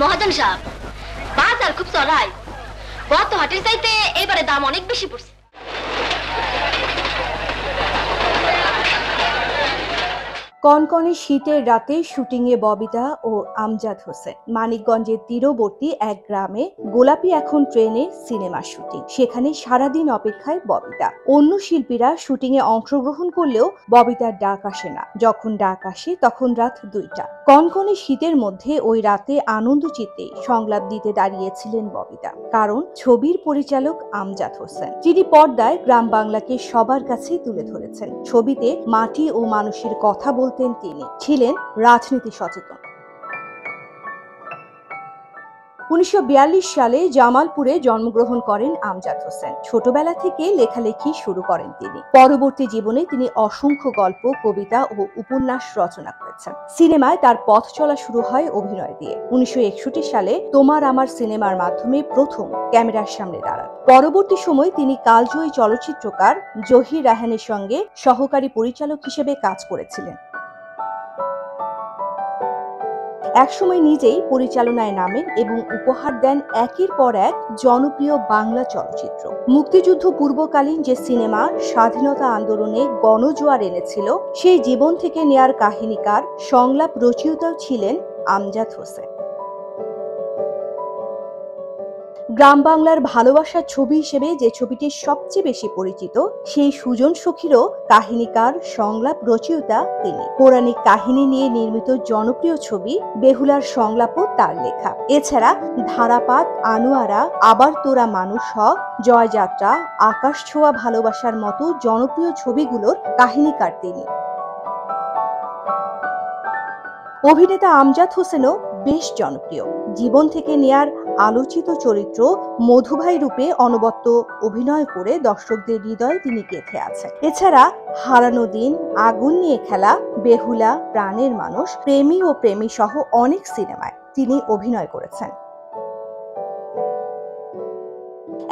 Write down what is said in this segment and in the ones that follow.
মহাজন সাহেব, বাজার খুব চড়াই। গত হাটের চাইতে এবারে দাম অনেক বেশি পড়ছে। কনকনে শীতের রাতে শুটিংয়ে ববিতা ও আমজাদ হোসেন। মানিকগঞ্জের তীরবর্তী এক গ্রামে গোলাপি এখন ট্রেনে সিনেমা শুটিং। সেখানে সারাদিন অপেক্ষায় ববিতা। অন্য শিল্পীরা শুটিংয়ে অংশগ্রহণ করলেও ববিতার ডাক আসে না। যখন ডাক আসে তখন রাত 2টা। কনকনে শীতের মধ্যে ওই রাতে আনন্দ চিত্তে সংলাপ দিতে দাঁড়িয়েছিলেন ববিতা, কারণ ছবির পরিচালক আমজাদ হোসেন, যিনি পর্দায় গ্রাম বাংলাকে সবার কাছে তুলে ধরেছেন। ছবিতে মাটি ও মানুষের কথা বলতেন তিনি, ছিলেন রাজনীতি সচেতন। 1942 সালে জামালপুরে জন্মগ্রহণ করেন আমজাদ হোসেন। ছোটবেলা থেকে লেখালেখি শুরু করেন তিনি। পরবর্তী জীবনে তিনি অসংখ্য গল্প, কবিতা ও উপন্যাস রচনা করেছেন। সিনেমায় তার পথ চলা শুরু হয় অভিনয় দিয়ে। 1961 সালে তোমার আমার সিনেমার মাধ্যমে প্রথম ক্যামেরার সামনে দাঁড়ান। পরবর্তী সময় তিনি কালজয়ী চলচ্চিত্রকার জহির রায়হানের সঙ্গে সহকারী পরিচালক হিসেবে কাজ করেছিলেন। একসময় নিজেই পরিচালনায় নামেন এবং উপহার দেন একের পর এক জনপ্রিয় বাংলা চলচ্চিত্র। মুক্তিযুদ্ধ পূর্বকালীন যে সিনেমা স্বাধীনতা আন্দোলনে গণজোয়ার এনেছিল, সেই জীবন থেকে নেয়ার কাহিনীকার, সংলাপ রচয়িতাও ছিলেন আমজাদ হোসেন। গ্রাম বাংলার ভালোবাসার ছবি হিসেবে যে ছবিটি সবচেয়ে বেশি পরিচিত, সেই সুজন সখীরও কাহিনীকার, সংলাপ রচয়িতা তিনি। পৌরাণিক কাহিনী নিয়ে নির্মিত জনপ্রিয় ছবি বেহুলার সংলাপও তার লেখা। এছাড়া ধারাপাত, আনোয়ারা, আবার তোরা মানুষ হ, জয়যাত্রা, আকাশ ছোঁয়া ভালোবাসার মতো জনপ্রিয় ছবিগুলোর কাহিনীকার তিনি। অভিনেতা আমজাদ হোসেনও বেশ জনপ্রিয়। জীবন থেকে নেয়ার আলোচিত চরিত্র মধুভাই রূপে অনবদ্য অভিনয় করে দর্শকদের হৃদয়ে তিনি গেঁথে আছেন। এছাড়া হারানো দিন, আগুন নিয়ে খেলা, বেহুলা, প্রাণের মানুষ, প্রেমী ও প্রেমী সহ অনেক সিনেমায় তিনি অভিনয় করেছেন।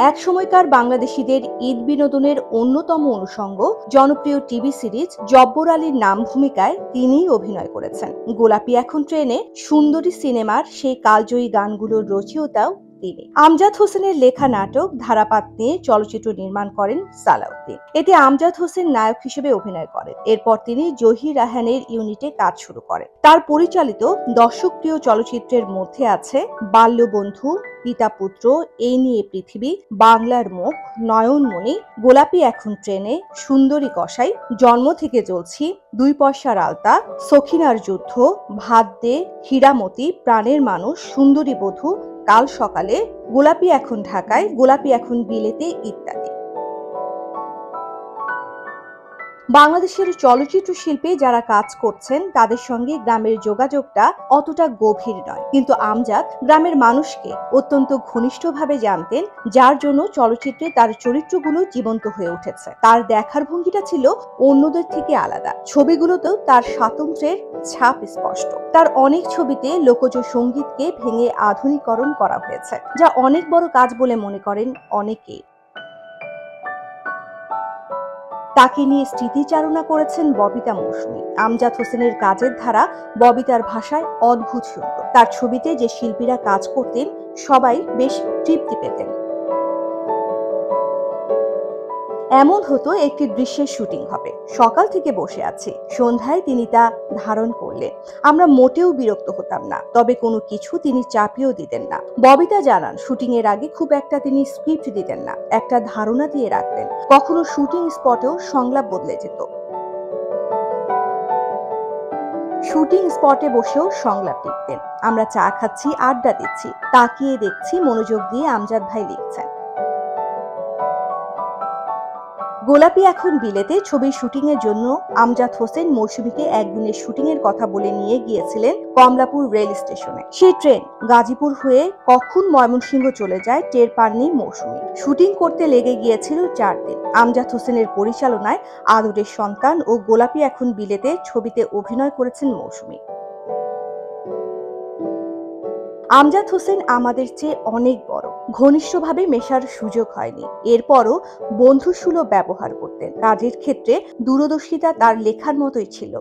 এক সময়কার বাংলাদেশিদের ঈদ বিনোদনের অন্যতম অনুষঙ্গ জনপ্রিয় টিভি সিরিজ জব্বর আলীর নাম ভূমিকায় তিনিই অভিনয় করেছেন। গোলাপি এখন ট্রেনে, সুন্দরী সিনেমার সেই কালজয়ী গানগুলোর রচয়িতাও তিনি। আমজাদ হোসেনের লেখা নাটক ধারাপাত নিয়ে চলচ্চিত্র নির্মাণ করেন সালাউদ্দিন। এতে আমজাদ হোসেন নায়ক হিসেবে অভিনয় করেন। এরপর তিনি জহির রায়হানের ইউনিটে কাজ শুরু করেন। তার পরিচালিত দর্শকপ্রিয় চলচ্চিত্রের মধ্যে আছে বাল্যবন্ধু, পিতা পুত্র, এই নিয়ে পৃথিবী, বাংলার মুখ, নয়নমণি, গোলাপি এখন ট্রেনে, সুন্দরী কসাই, জন্ম থেকে জ্বলছি, 2 পয়সার আলতা, সখিনার যুদ্ধ, ভাত দে, হীরামতি, প্রাণের মানুষ, সুন্দরী বধূ, কাল সকালে, গোলাপি এখন ঢাকায়, গোলাপি এখন বিলেতে ইত্যাদি। বাংলাদেশের চলচ্চিত্র শিল্পে যারা কাজ করছেন তাদের সঙ্গে গ্রামের যোগাযোগটা অতটা গভীর নয়, কিন্তু আমজাদ গ্রামের মানুষকে অত্যন্ত ঘনিষ্ঠভাবে জানতেন, যার জন্য চলচ্চিত্রে তার চরিত্রগুলো জীবন্ত হয়ে উঠেছে। তার দেখার ভঙ্গিটা ছিল অন্যদের থেকে আলাদা। ছবিগুলোতেও তার স্বাতন্ত্র্যের ছাপ স্পষ্ট। তার অনেক ছবিতে লোকজ সঙ্গীতকে ভেঙে আধুনিকরণ করা হয়েছে, যা অনেক বড় কাজ বলে মনে করেন অনেকেই। তাকে নিয়ে স্মৃতিচারণা করেছেন ববিতা মৌসুমী। আমজাদ হোসেনের কাজের ধারা ববিতার ভাষায় অদ্ভুত সুন্দর। তার ছবিতে যে শিল্পীরা কাজ করতেন সবাই বেশ তৃপ্তি পেতেন। এমন হতো, একটি দৃশ্যের শুটিং হবে, সকাল থেকে বসে আছি, সন্ধ্যায় তিনি তা ধারণ করলেন। আমরা মোটেও বিরক্ত হতাম না, তবে কোনো কিছু তিনি চাপিয়েও দিতেন না। ববিতা জানান, শুটিং এর আগে খুব একটা তিনি স্ক্রিপ্ট দিতেন না, একটা ধারণা দিয়ে রাখতেন। কখনো শুটিং স্পটেও সংলাপ বদলে যেত। শুটিং স্পটে বসেও সংলাপ লিখতেন। আমরা চা খাচ্ছি, আড্ডা দিচ্ছি, তাকিয়ে দেখছি, মনোযোগ দিয়ে আমজাদ ভাই লিখছেন। গোলাপি এখন বিলেতে ছবির শুটিং এর জন্য আমজাদ হোসেন মৌসুমীকে একদিনের শুটিং এর কথা বলে নিয়ে গিয়েছিলেন কমলাপুর রেল স্টেশনে। সেই ট্রেন গাজীপুর হয়ে কখন ময়মনসিংহ চলে যায় টের পাননি মৌসুমী। শুটিং করতে লেগে গিয়েছিল 4 দিন। আমজাদ হোসেনের পরিচালনায় আদরের সন্তান ও গোলাপি এখন বিলেতে ছবিতে অভিনয় করেছেন মৌসুমী। আমজাদ হোসেন আমাদের চেয়ে অনেক বড়, ঘনিষ্ঠভাবে মেশার সুযোগ হয়নি। এরপরও বন্ধুসুলভ ব্যবহার করতেন। কাজের ক্ষেত্রে দূরদর্শিতা তার লেখার মতোই ছিল।